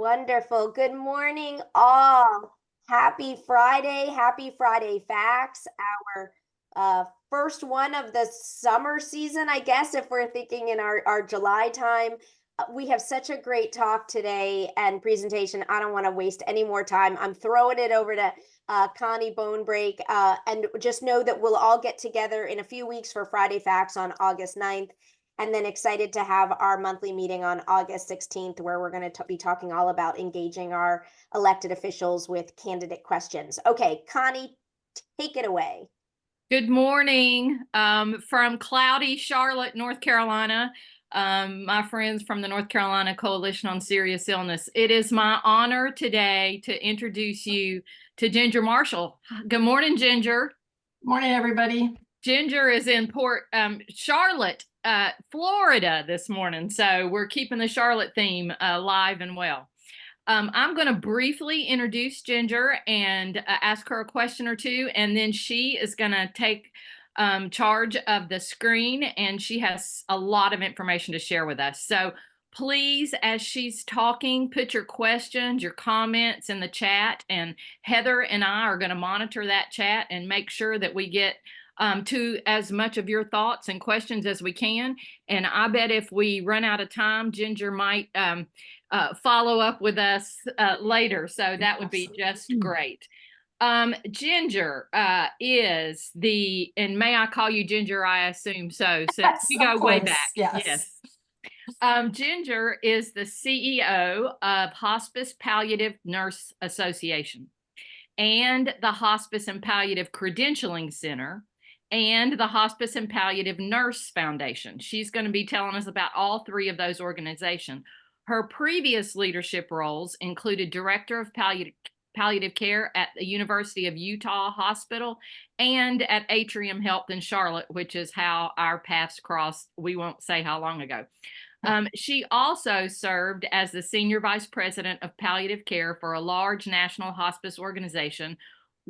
Wonderful. Good morning, all. Happy Friday. Happy Friday Facts. Our first one of the summer season, I guess, if we're thinking in our July time. We have such a great talk today and presentation. I don't want to waste any more time. I'm throwing it over to Connie Bonebreak. And just know that we'll all get together in a few weeks for Friday Facts on August 9th. And then excited to have our monthly meeting on August 16th, where we're going to be talking all about engaging our elected officials with candidate questions. Okay, Connie, take it away. Good morning from cloudy Charlotte, North Carolina. My friends from the North Carolina Coalition on Serious Illness. It is my honor today to introduce you to Ginger Marshall. Good morning, Ginger. Morning, everybody. Ginger is in Charlotte, Florida this morning. So we're keeping the Charlotte theme alive and well. I'm going to briefly introduce Ginger and ask her a question or two, and then she is going to take charge of the screen, and she has a lot of information to share with us. So please, as she's talking, put your questions, your comments in the chat, and Heather and I are going to monitor that chat and make sure that we get to as much of your thoughts and questions as we can. And I bet if we run out of time, Ginger might follow up with us later. So that would be just great. Ginger is and may I call you Ginger? I assume so. So yes, we go way back. Yes. Ginger is the CEO of Hospice Palliative Nurse Association and the Hospice and Palliative Credentialing Center and the Hospice and Palliative Nurse Foundation. She's going to be telling us about all three of those organizations. Her previous leadership roles included Director of Palliative Care at the University of Utah Hospital and at Atrium Health in Charlotte, which is how our paths crossed. We won't say how long ago. She also served as the Senior Vice President of Palliative Care for a large national hospice organization.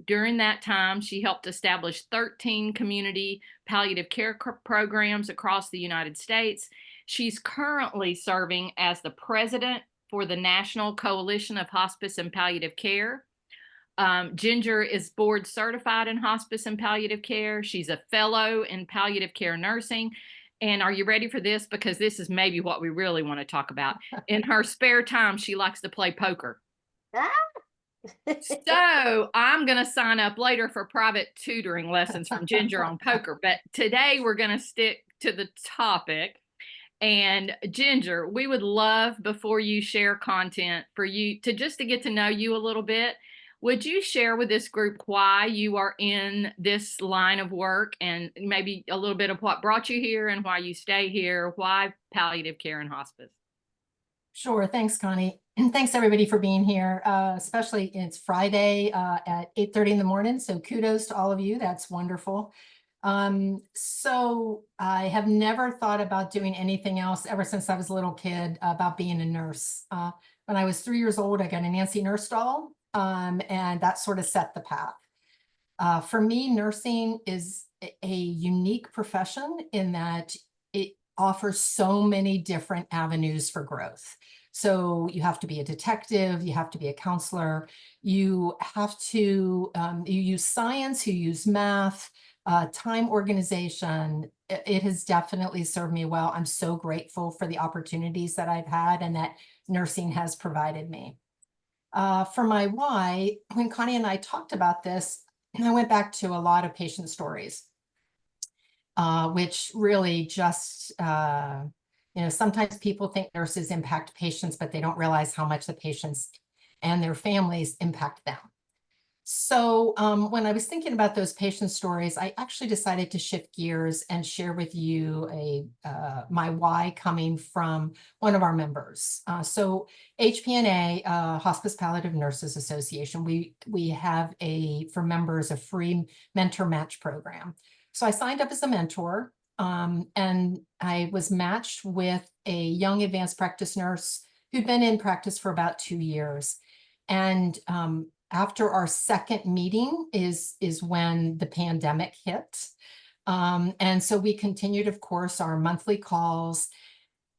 During that time, she helped establish 13 community palliative care programs across the United States. She's currently serving as the president for the National Coalition of Hospice and Palliative Care. Ginger is board certified in hospice and palliative care. She's a fellow in palliative care nursing. And are you ready for this? Because this is maybe what we really want to talk about. In her spare time, she likes to play poker. So I'm going to sign up later for private tutoring lessons from Ginger on poker. But today we're going to stick to the topic. And Ginger, we would love, before you share content, for you to get to know you a little bit. Would you share with this group why you are in this line of work and maybe a little bit of what brought you here and why you stay here, why palliative care and hospice? Sure. Thanks, Connie. And thanks, everybody, for being here, especially it's Friday at 8:30 in the morning. So kudos to all of you. That's wonderful. So I have never thought about doing anything else ever since I was a little kid about being a nurse. When I was 3 years old, I got a Nancy nurse doll, and that sort of set the path. For me, nursing is a unique profession in that it offers so many different avenues for growth. So you have to be a detective, you have to be a counselor, you have to, you use science, you use math, time organization. It has definitely served me well. I'm so grateful for the opportunities that I've had and that nursing has provided me. For my why, when Connie and I talked about this, I went back to a lot of patient stories, which really just, sometimes people think nurses impact patients, but they don't realize how much the patients and their families impact them. So when I was thinking about those patient stories, I actually decided to shift gears and share with you my why coming from one of our members. So HPNA, Hospice Palliative Nurses Association, we have for members a free mentor match program. So I signed up as a mentor, and I was matched with a young advanced practice nurse who'd been in practice for about 2 years. And after our second meeting is when the pandemic hit. And so we continued, of course, our monthly calls.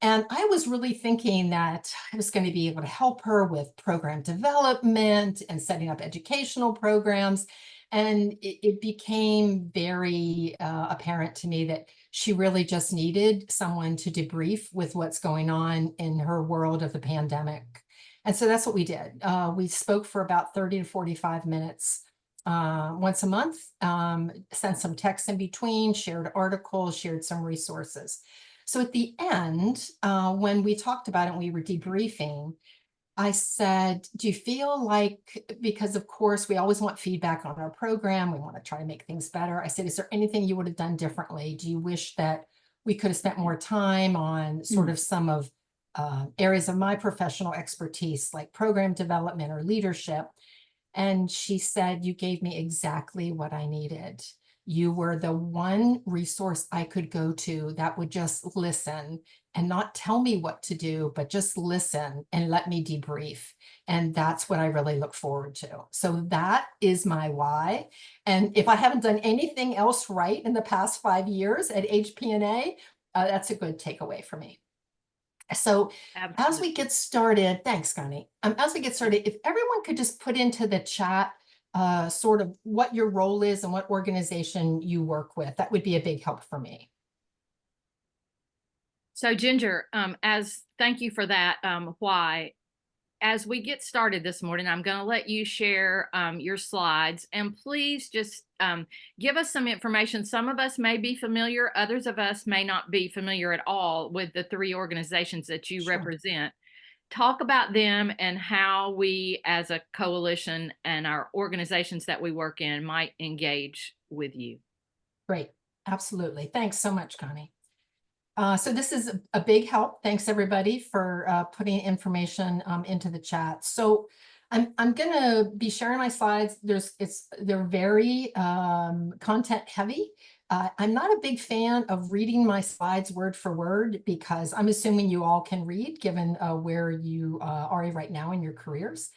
And I was really thinking that I was going to be able to help her with program development and setting up educational programs. And it became very apparent to me that she really just needed someone to debrief with what's going on in her world of the pandemic. And so that's what we did. We spoke for about 30 to 45 minutes once a month, sent some texts in between, shared articles, shared some resources. So at the end, when we talked about it and we were debriefing, I said, do you feel like, because of course we always want feedback on our program, we want to try to make things better. I said, is there anything you would have done differently? Do you wish that we could have spent more time on sort of some of areas of my professional expertise, like program development or leadership? And she said, you gave me exactly what I needed. You were the one resource I could go to that would just listen and not tell me what to do, but just listen and let me debrief. And that's what I really look forward to. So that is my why. And if I haven't done anything else right in the past 5 years at HPNA, that's a good takeaway for me. So as we get started, thanks, Connie. As we get started, if everyone could just put into the chat sort of what your role is and what organization you work with, that would be a big help for me. So Ginger, thank you for that. Why? As we get started this morning, I'm going to let you share your slides, and please just give us some information. Some of us may be familiar, others of us may not be familiar at all with the 3 organizations that you represent. Talk about them and how we as a coalition and our organizations that we work in might engage with you. Great. Absolutely. Thanks so much, Connie. So this is a big help. Thanks everybody for putting information into the chat. So I'm going to be sharing my slides. They're very content heavy. I'm not a big fan of reading my slides word for word because I'm assuming you all can read given where you are right now in your careers.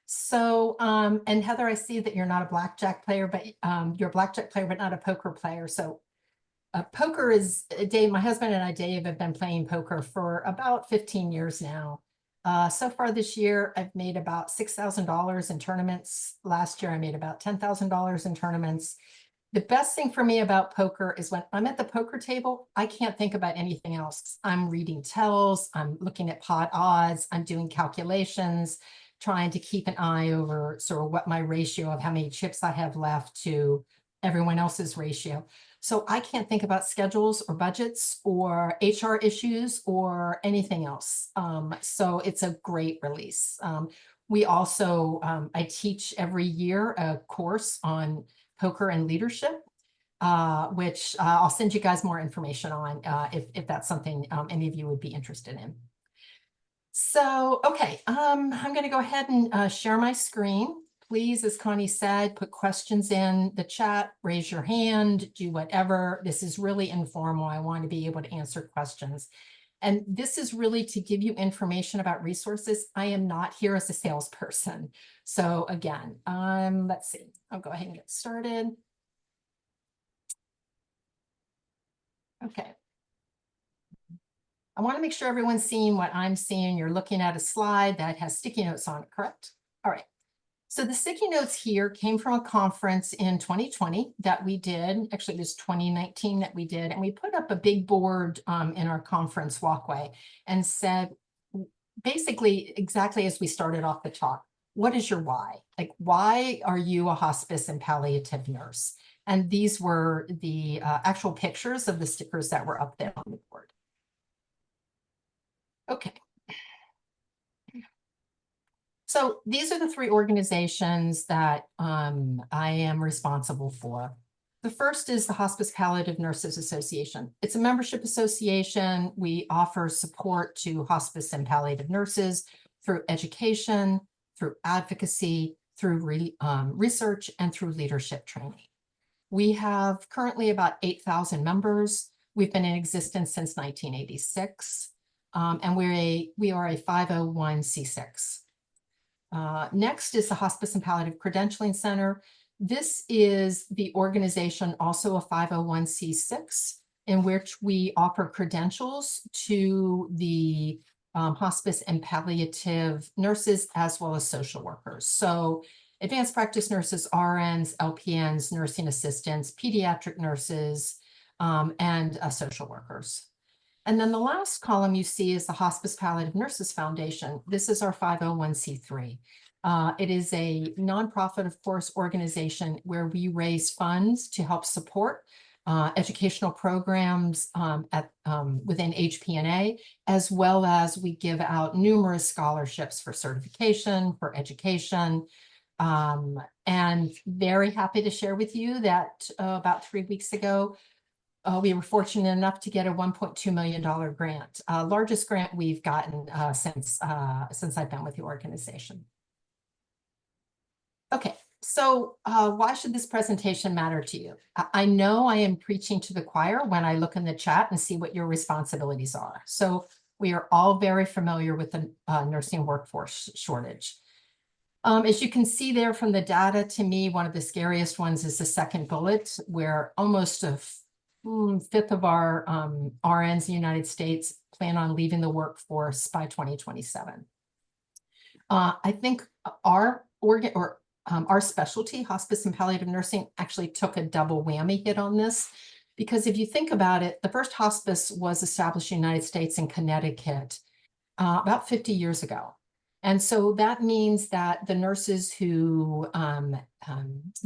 So, and Heather, I see that you're not a blackjack player, but you're a blackjack player, but not a poker player. So poker is, Dave, my husband and I, Dave, have been playing poker for about 15 years now. So far this year, I've made about $6,000 in tournaments. Last year, I made about $10,000 in tournaments. The best thing for me about poker is when I'm at the poker table, I can't think about anything else. I'm reading tells, I'm looking at pot odds, I'm doing calculations, trying to keep an eye over sort of what my ratio of how many chips I have left to everyone else's ratio. So I can't think about schedules or budgets or HR issues or anything else. So it's a great release. We also, I teach every year a course on poker and leadership, which I'll send you guys more information on if that's something any of you would be interested in. So, okay, I'm going to go ahead and share my screen. Please, as Connie said, put questions in the chat, raise your hand, do whatever. This is really informal. I want to be able to answer questions. And this is really to give you information about resources. I am not here as a salesperson. So again, let's see, I'll go ahead and get started. Okay. I want to make sure everyone's seeing what I'm seeing. You're looking at a slide that has sticky notes on it, correct? All right. So the sticky notes here came from a conference in 2020 that we did. Actually, it was 2019 that we did. And we put up a big board in our conference walkway and said, basically exactly as we started off the talk, what is your why? Like, why are you a hospice and palliative nurse? And these were the actual pictures of the stickers that were up there on the board. Okay. So these are the 3 organizations that I am responsible for. The first is the Hospice Palliative Nurses Association. It's a membership association. We offer support to hospice and palliative nurses through education, through advocacy, through research, and through leadership training. We have currently about 8,000 members. We've been in existence since 1986, and we are a 501c6. Next is the Hospice and Palliative Credentialing Center. This is the organization, also a 501c6. in which we offer credentials to the hospice and palliative nurses as well as social workers. So advanced practice nurses, RNs, LPNs, nursing assistants, pediatric nurses, and social workers. And then the last column you see is the Hospice Palliative Nurses Foundation. This is our 501c3. It is a nonprofit, of course, organization where we raise funds to help support educational programs within HPNA, as well as we give out numerous scholarships for certification, for education. And very happy to share with you that about 3 weeks ago, we were fortunate enough to get a $1.2 million grant, largest grant we've gotten since I've been with the organization. Okay, so why should this presentation matter to you? I know I am preaching to the choir when I look in the chat and see what your responsibilities are. So we are all very familiar with the nursing workforce shortage. As you can see there from the data, to me, one of the scariest ones is the second bullet, where almost a fifth of our RNs in the United States plan on leaving the workforce by 2027. I think our specialty, hospice and palliative nursing, actually took a double whammy hit on this, because if you think about it, the first hospice was established in the United States in Connecticut about 50 years ago. And so that means that the nurses who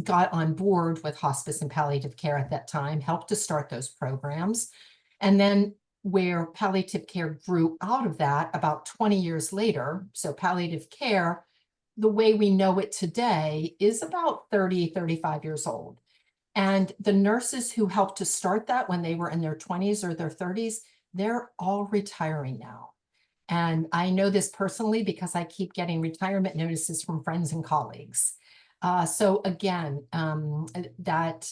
got on board with hospice and palliative care at that time helped to start those programs. And then where palliative care grew out of that about 20 years later, so palliative care, the way we know it today, is about 30, 35 years old. And the nurses who helped to start that when they were in their 20s or their 30s, they're all retiring now. And I know this personally because I keep getting retirement notices from friends and colleagues. So again, that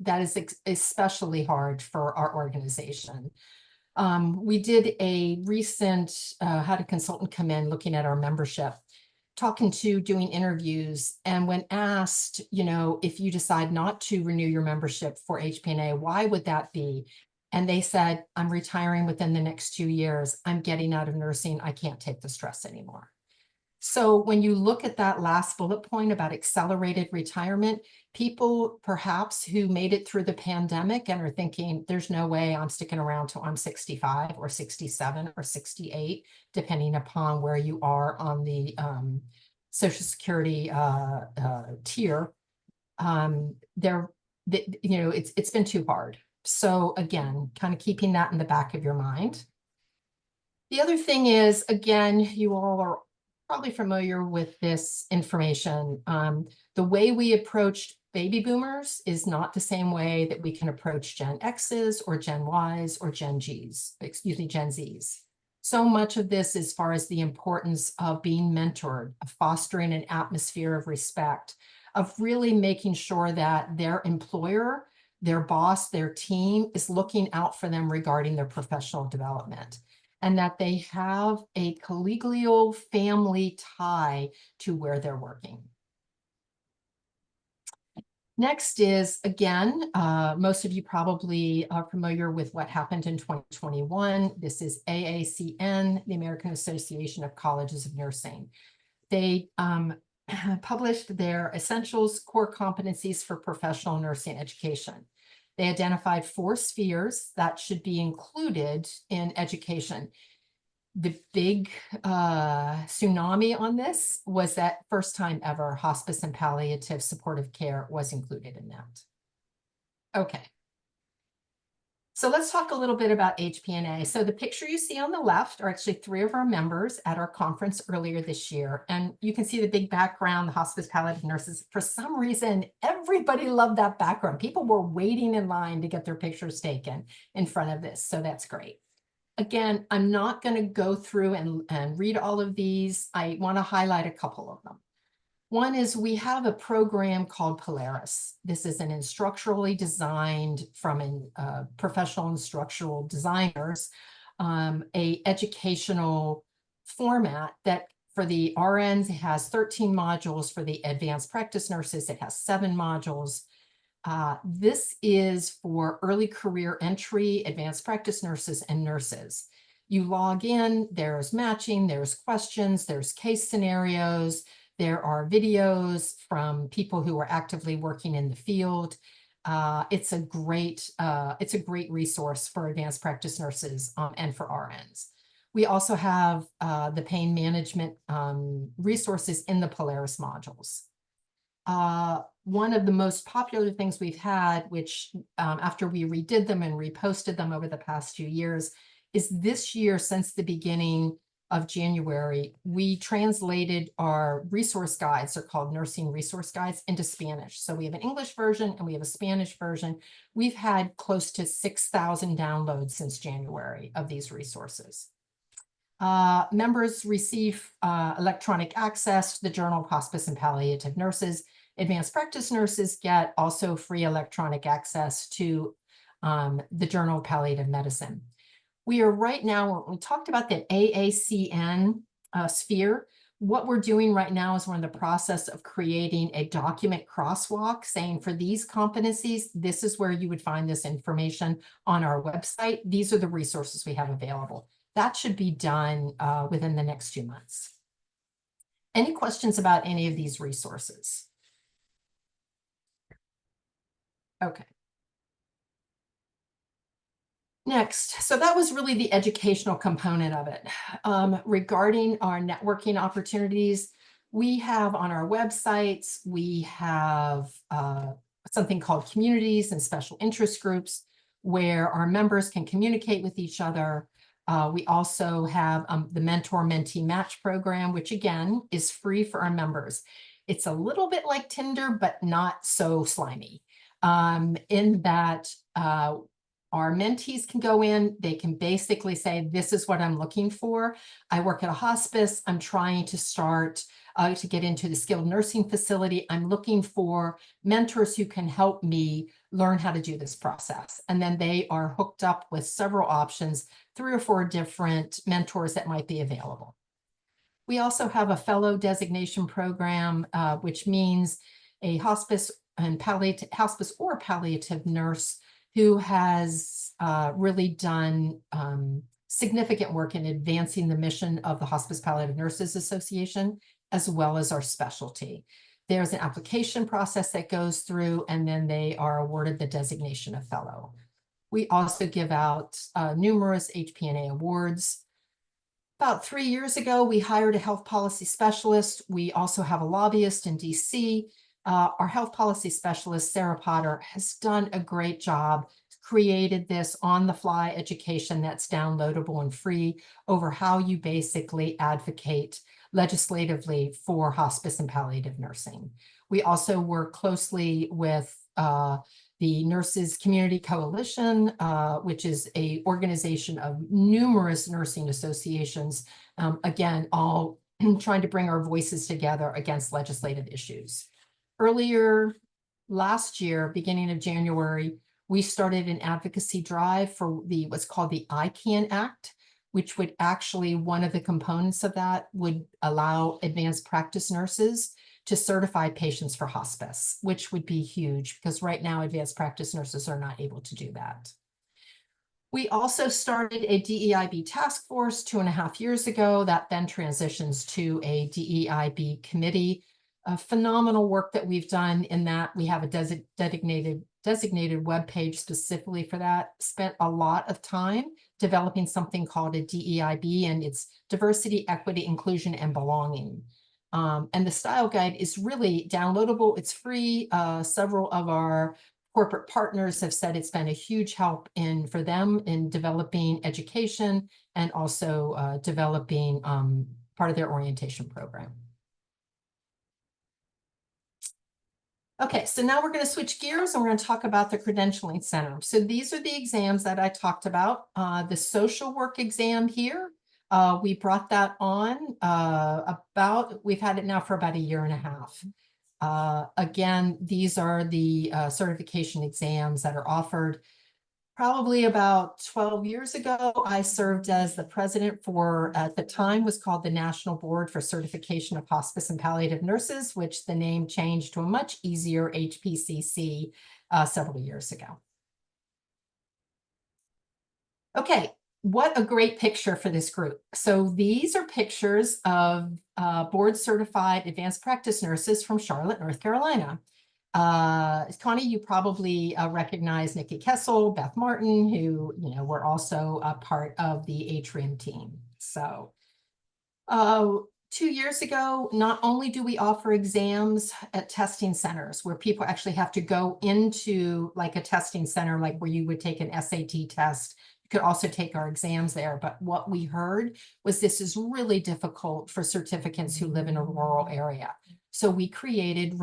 is especially hard for our organization. We did a recent, had a consultant come in looking at our membership, doing interviews, and when asked, if you decide not to renew your membership for HPNA, why would that be? And they said, I'm retiring within the next 2 years. I'm getting out of nursing. I can't take the stress anymore. So when you look at that last bullet point about accelerated retirement, people perhaps who made it through the pandemic and are thinking, there's no way I'm sticking around till I'm 65 or 67 or 68, depending upon where you are on the Social Security tier. It's been too hard. So again, kind of keeping that in the back of your mind. The other thing is, again, you all are probably familiar with this information. The way we approached baby boomers is not the same way that we can approach Gen X's or Gen Y's or Gen Z's. So much of this, as far as the importance of being mentored, of fostering an atmosphere of respect, of really making sure that their employer, their boss, their team is looking out for them regarding their professional development, and that they have a collegial family tie to where they're working. Next is, again, most of you probably are familiar with what happened in 2021. This is AACN, the American Association of Colleges of Nursing. They published their essentials, core competencies for professional nursing education. They identified 4 spheres that should be included in education. The big tsunami on this was that first time ever hospice and palliative supportive care was included in that. Okay. So let's talk a little bit about HPNA. So the picture you see on the left are actually 3 of our members at our conference earlier this year. And you can see the big background, the hospice palliative nurses. For some reason, everybody loved that background. People were waiting in line to get their pictures taken in front of this. So that's great. Again, I'm not going to go through and read all of these. I want to highlight a couple of them. One is we have a program called Polaris. This is an instructionally designed from professional instructional designers, a educational format that for the RNs, it has 13 modules. For the advanced practice nurses, it has 7 modules. This is for early career entry, advanced practice nurses, and nurses. You log in, there's matching, there's questions, there's case scenarios, there are videos from people who are actively working in the field. It's a great resource for advanced practice nurses and for RNs. We also have the pain management resources in the Polaris modules. One of the most popular things we've had, which after we redid them and reposted them over the past few years, is this year, since the beginning of January, we translated our resource guides, they're called nursing resource guides, into Spanish. So we have an English version and we have a Spanish version. We've had close to 6,000 downloads since January of these resources. Members receive electronic access to the Journal of Hospice and Palliative Nurses. Advanced practice nurses get also free electronic access to the Journal of Palliative Medicine. We are right now, we talked about the AACN sphere. What we're doing right now is we're in the process of creating a document crosswalk saying for these competencies, this is where you would find this information on our website. These are the resources we have available. That should be done within the next 2 months. Any questions about any of these resources? Okay. Next, so that was really the educational component of it. Regarding our networking opportunities, we have on our websites, we have something called communities and special interest groups where our members can communicate with each other. We also have the mentor-mentee match program, which again is free for our members. It's a little bit like Tinder, but not so slimy in that our mentees can go in, they can basically say, this is what I'm looking for. I work at a hospice. I'm trying to start to get into the skilled nursing facility. I'm looking for mentors who can help me learn how to do this process. And then they are hooked up with several options, 3 or 4 different mentors that might be available. We also have a fellow designation program, which means a hospice or palliative nurse who has really done significant work in advancing the mission of the Hospice Palliative Nurses Association, as well as our specialty. There's an application process that goes through, and then they are awarded the designation of fellow. We also give out numerous HPNA awards. About 3 years ago, we hired a health policy specialist. We also have a lobbyist in DC. Our health policy specialist, Sarah Potter, has done a great job, created this on-the-fly education that's downloadable and free over how you basically advocate legislatively for hospice and palliative nursing. We also work closely with the Nurses Community Coalition, which is an organization of numerous nursing associations, again, all trying to bring our voices together against legislative issues. Earlier last year, beginning of January, we started an advocacy drive for what's called the ICANN Act, which would actually, one of the components of that would allow advanced practice nurses to certify patients for hospice, which would be huge because right now advanced practice nurses are not able to do that. We also started a DEIB task force 2.5 years ago that then transitions to a DEIB committee. Phenomenal work that we've done in that we have a designated web page specifically for that. Spent a lot of time developing something called a DEIB, and it's diversity, equity, inclusion, and belonging. And the style guide is really downloadable. It's free. Several of our corporate partners have said it's been a huge help for them in developing education and also developing part of their orientation program. Okay, so now we're going to switch gears and we're going to talk about the Credentialing Center. So these are the exams that I talked about. The social work exam here, we brought that on we've had it now for about 1.5 years. Again, these are the certification exams that are offered. Probably about 12 years ago, I served as the president for, at the time was called the National Board for Certification of Hospice and Palliative Nurses, which the name changed to a much easier HPCC several years ago. Okay, what a great picture for this group. So these are pictures of board certified advanced practice nurses from Charlotte, North Carolina. Connie, you probably recognize Nikki Kessel, Beth Martin, who, were also a part of the Atrium team. So 2 years ago, not only do we offer exams at testing centers where people actually have to go into like a testing center, like where you would take an SAT test, you could also take our exams there. But what we heard was this is really difficult for certificates who live in a rural area. So we created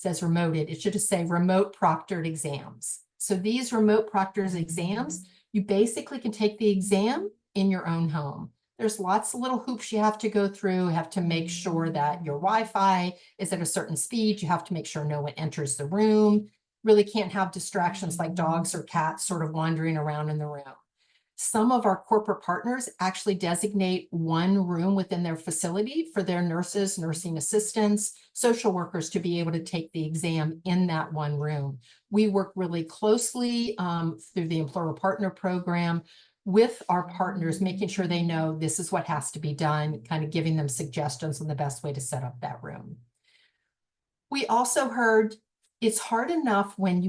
says remoted, it should just say remote proctored exams. So these remote proctored exams, you basically can take the exam in your own home. There's lots of little hoops you have to go through, have to make sure that your Wi-Fi is at a certain speed. You have to make sure no one enters the room. Really can't have distractions like dogs or cats sort of wandering around in the room. Some of our corporate partners actually designate one room within their facility for their nurses, nursing assistants, social workers to be able to take the exam in that one room. We work really closely through the Employer Partner Program with our partners, making sure they know this is what has to be done, kind of giving them suggestions on the best way to set up that room. We also heard it's hard enough when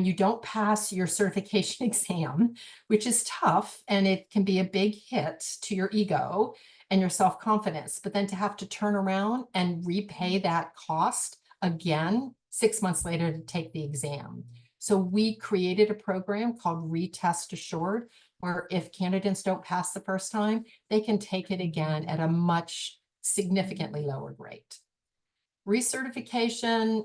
you don't pass your certification exam, which is tough, and it can be a big hit to your ego and your self-confidence, but then to have to turn around and repay that cost again 6 months later to take the exam. So we created a program called Retest Assured, where if candidates don't pass the first time, they can take it again at a much significantly lower rate. Recertification,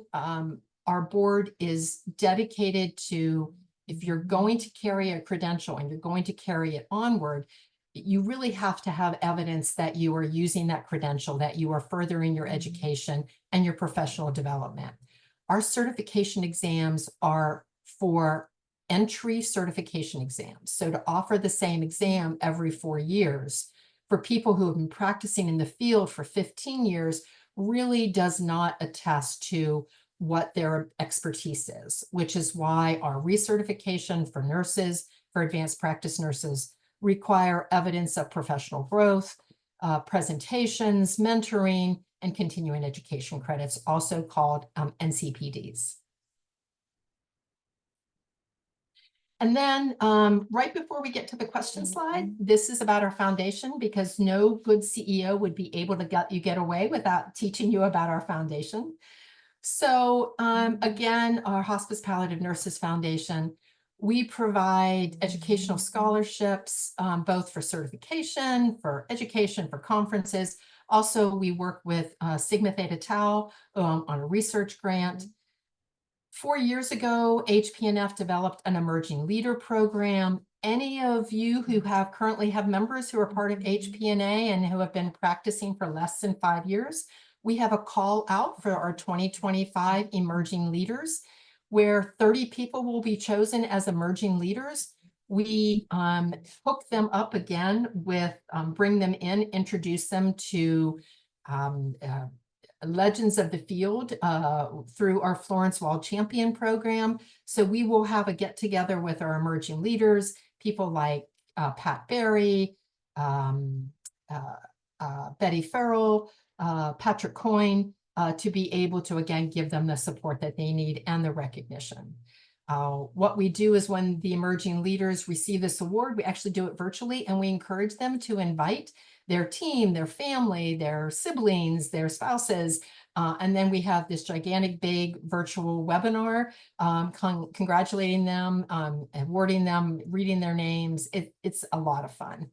our board is dedicated to, if you're going to carry a credential and you're going to carry it onward, you really have to have evidence that you are using that credential, that you are furthering your education and your professional development. Our certification exams are for entry certification exams. So to offer the same exam every 4 years for people who have been practicing in the field for 15 years really does not attest to what their expertise is, which is why our recertification for nurses, for advanced practice nurses, require evidence of professional growth, presentations, mentoring, and continuing education credits, also called NCPDs. And then right before we get to the question slide, this is about our foundation, because no good CEO would be able to get away without teaching you about our foundation. So again, our Hospice Palliative Nurses Foundation, we provide educational scholarships, both for certification, for education, for conferences. Also, we work with Sigma Theta Tau on a research grant. 4 years ago, HPNF developed an emerging leader program. Any of you who currently have members who are part of HPNA and who have been practicing for less than 5 years, we have a call out for our 2025 emerging leaders, where 30 people will be chosen as emerging leaders. We hook them up again with, bring them in, introduce them to legends of the field through our Florence Wald Champion program. So we will have a get together with our emerging leaders, people like Pat Berry, Betty Farrell, Patrick Coyne, to be able to, again, give them the support that they need and the recognition. What we do is when the emerging leaders receive this award, we actually do it virtually, and we encourage them to invite their team, their family, their siblings, their spouses. And then we have this gigantic, big virtual webinar congratulating them, awarding them, reading their names. It's a lot of fun.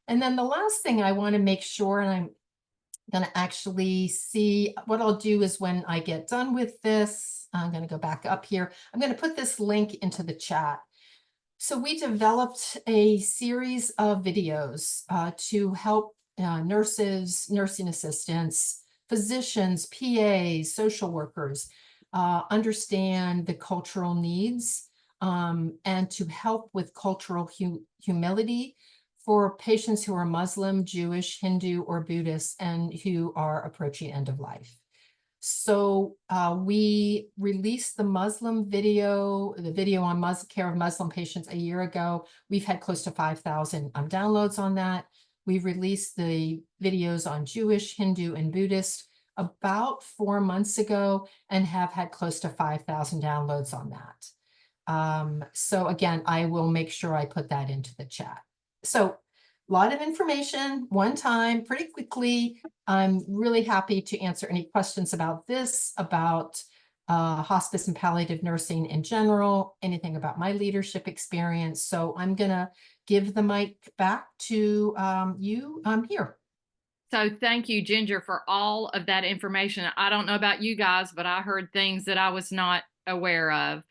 And then the last thing I want to make sure, and I'm going to actually see what I'll do is when I get done with this, I'm going to go back up here. I'm going to put this link into the chat. So we developed a series of videos to help nurses, nursing assistants, physicians, PAs, social workers understand the cultural needs and to help with cultural humility for patients who are Muslim, Jewish, Hindu, or Buddhist, and who are approaching end of life. So we released the video on care of Muslim patients a year ago. We've had close to 5,000 downloads on that. We've released the videos on Jewish, Hindu, and Buddhist about 4 months ago and have had close to 5,000 downloads on that. So again, I will make sure I put that into the chat. So a lot of information, one time, pretty quickly. I'm really happy to answer any questions about this, about hospice and palliative nursing in general, anything about my leadership experience. So I'm going to give the mic back to you here. So thank you, Ginger, for all of that information. I don't know about you guys, but I heard things that I was not aware of.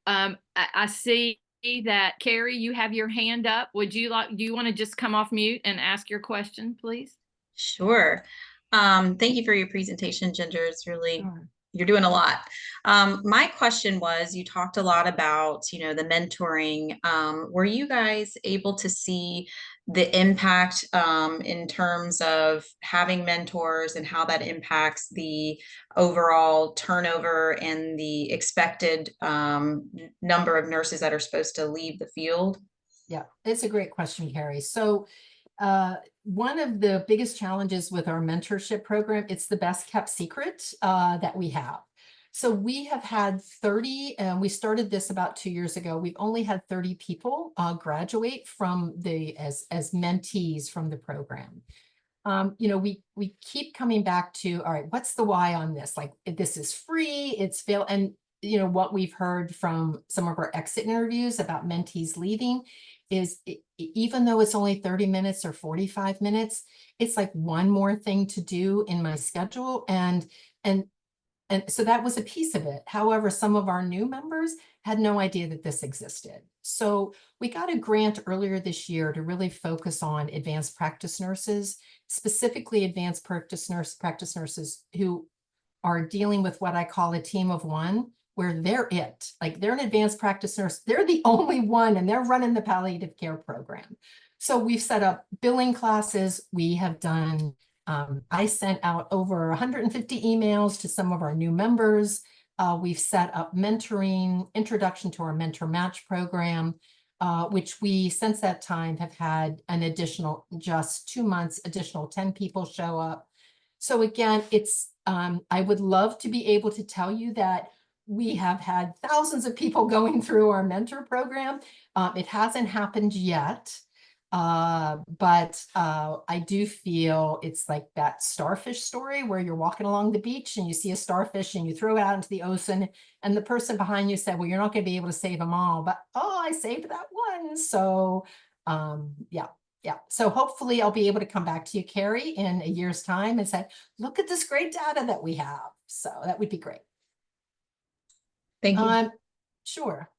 I see that Carrie, you have your hand up. Do you want to just come off mute and ask your question, please? Sure. Thank you for your presentation, Ginger. It's really, Sure. You're doing a lot. My question was, you talked a lot about, the mentoring. Were you guys able to see the impact in terms of having mentors and how that impacts the overall turnover and the expected number of nurses that are supposed to leave the field? Yeah, it's a great question, Carrie. So one of the biggest challenges with our mentorship program, it's the best kept secret that we have. So we have had 30, and we started this about 2 years ago. We've only had 30 people graduate from as mentees from the program. We keep coming back to, all right, what's the why on this? Like, this is free, it's fail. And what we've heard from some of our exit interviews about mentees leaving is even though it's only 30 minutes or 45 minutes, it's like one more thing to do in my schedule. And so that was a piece of it. However, some of our new members had no idea that this existed. So we got a grant earlier this year to really focus on advanced practice nurses, specifically advanced practice nurses who are dealing with what I call a team of one, where they're it. Like, they're an advanced practice nurse. They're the only one, and they're running the palliative care program. So we've set up billing classes. We have done, I sent out over 150 emails to some of our new members. We've set up mentoring, introduction to our mentor match program, which we, since that time, have had an additional, just 2 months, additional 10 people show up. So again, it's, I would love to be able to tell you that we have had thousands of people going through our mentor program. It hasn't happened yet, but I do feel it's like that starfish story where you're walking along the beach and you see a starfish and you throw it out into the ocean, and the person behind you said, well, you're not going to be able to save them all, but oh, I saved that one. So yeah. So hopefully I'll be able to come back to you, Carrie, in a year's time and say, look at this great data that we have. So that would be great. Thank you. Sure.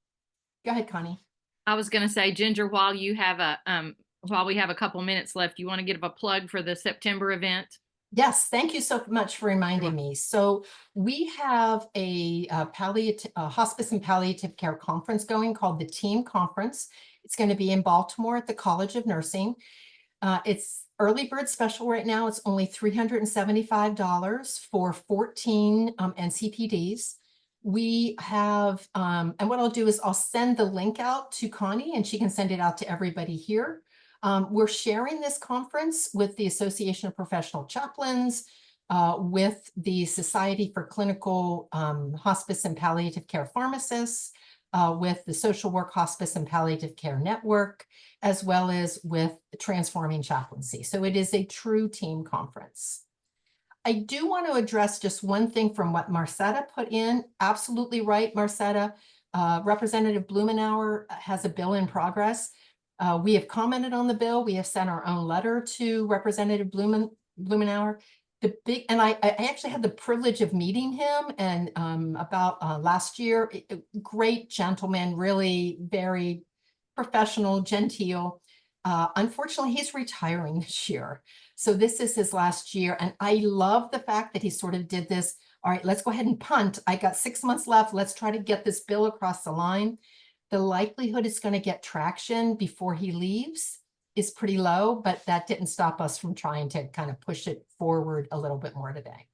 Go ahead, Connie. I was going to say, Ginger, while we have a couple minutes left, you want to give a plug for the September event? Yes, thank you so much for reminding me. So we have a hospice and palliative care conference going called the Team Conference. It's going to be in Baltimore at the College of Nursing. It's early bird special right now. It's only $375 for 14 NCPDs. We have, and what I'll do is I'll send the link out to Connie and she can send it out to everybody here. We're sharing this conference with the Association of Professional Chaplains, with the Society for Clinical Hospice and Palliative Care Pharmacists, with the Social Work Hospice and Palliative Care Network, as well as with Transforming Chaplaincy. So it is a true team conference. I do want to address just one thing from what Marcetta put in. Absolutely right, Marcetta. Representative Blumenauer has a bill in progress. We have commented on the bill. We have sent our own letter to Representative Blumenauer. And I actually had the privilege of meeting him and about last year. Great gentleman, really very professional, genteel. Unfortunately, he's retiring this year. So this is his last year. And I love the fact that he sort of did this. All right, let's go ahead and punt. I got 6 months left. Let's try to get this bill across the line. The likelihood it's going to get traction before he leaves is pretty low, but that didn't stop us from trying to kind of push it forward a little bit more today.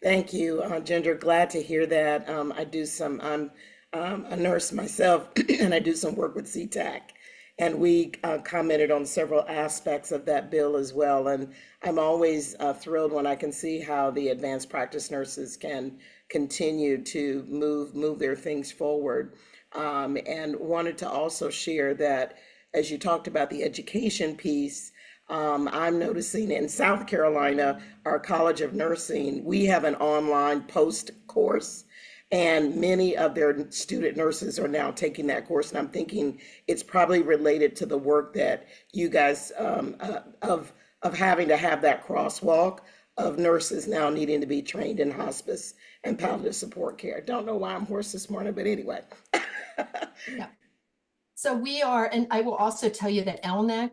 Thank you, Ginger. Glad to hear that. I'm a nurse myself, and I do some work with CTAC. And we commented on several aspects of that bill as well. And I'm always thrilled when I can see how the advanced practice nurses can continue to move their things forward. And wanted to also share that as you talked about the education piece, I'm noticing in South Carolina, our College of Nursing, we have an online post course, and many of their student nurses are now taking that course. And I'm thinking it's probably related to the work that you guys of having to have that crosswalk of nurses now needing to be trained in hospice and palliative support care. Don't know why I'm hoarse this morning, but anyway. Yeah. So we are, and I will also tell you that ELNEC,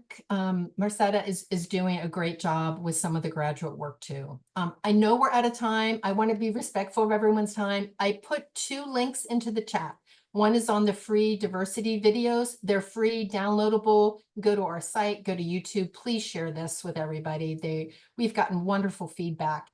Marcetta is doing a great job with some of the graduate work too. I know we're out of time. I want to be respectful of everyone's time. I put 2 links into the chat. One is on the free diversity videos. They're free, downloadable. Go to our site, go to YouTube. Please share this with everybody. We've gotten wonderful feedback.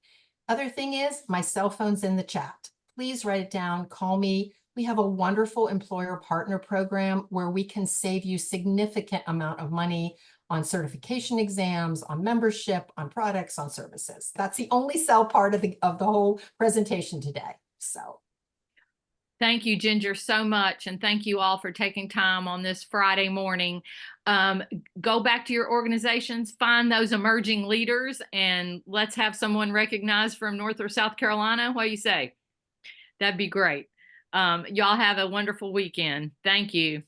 Other thing is my cell phone's in the chat. Please write it down, call me. We have a wonderful employer partner program where we can save you significant amount of money on certification exams, on membership, on products, on services. That's the only sell part of the whole presentation today. So thank you, Ginger, so much. And thank you all for taking time on this Friday morning. Go back to your organizations, find those emerging leaders, and let's have someone recognized from North or South Carolina. What do you say? That'd be great. Y'all have a wonderful weekend. Thank you.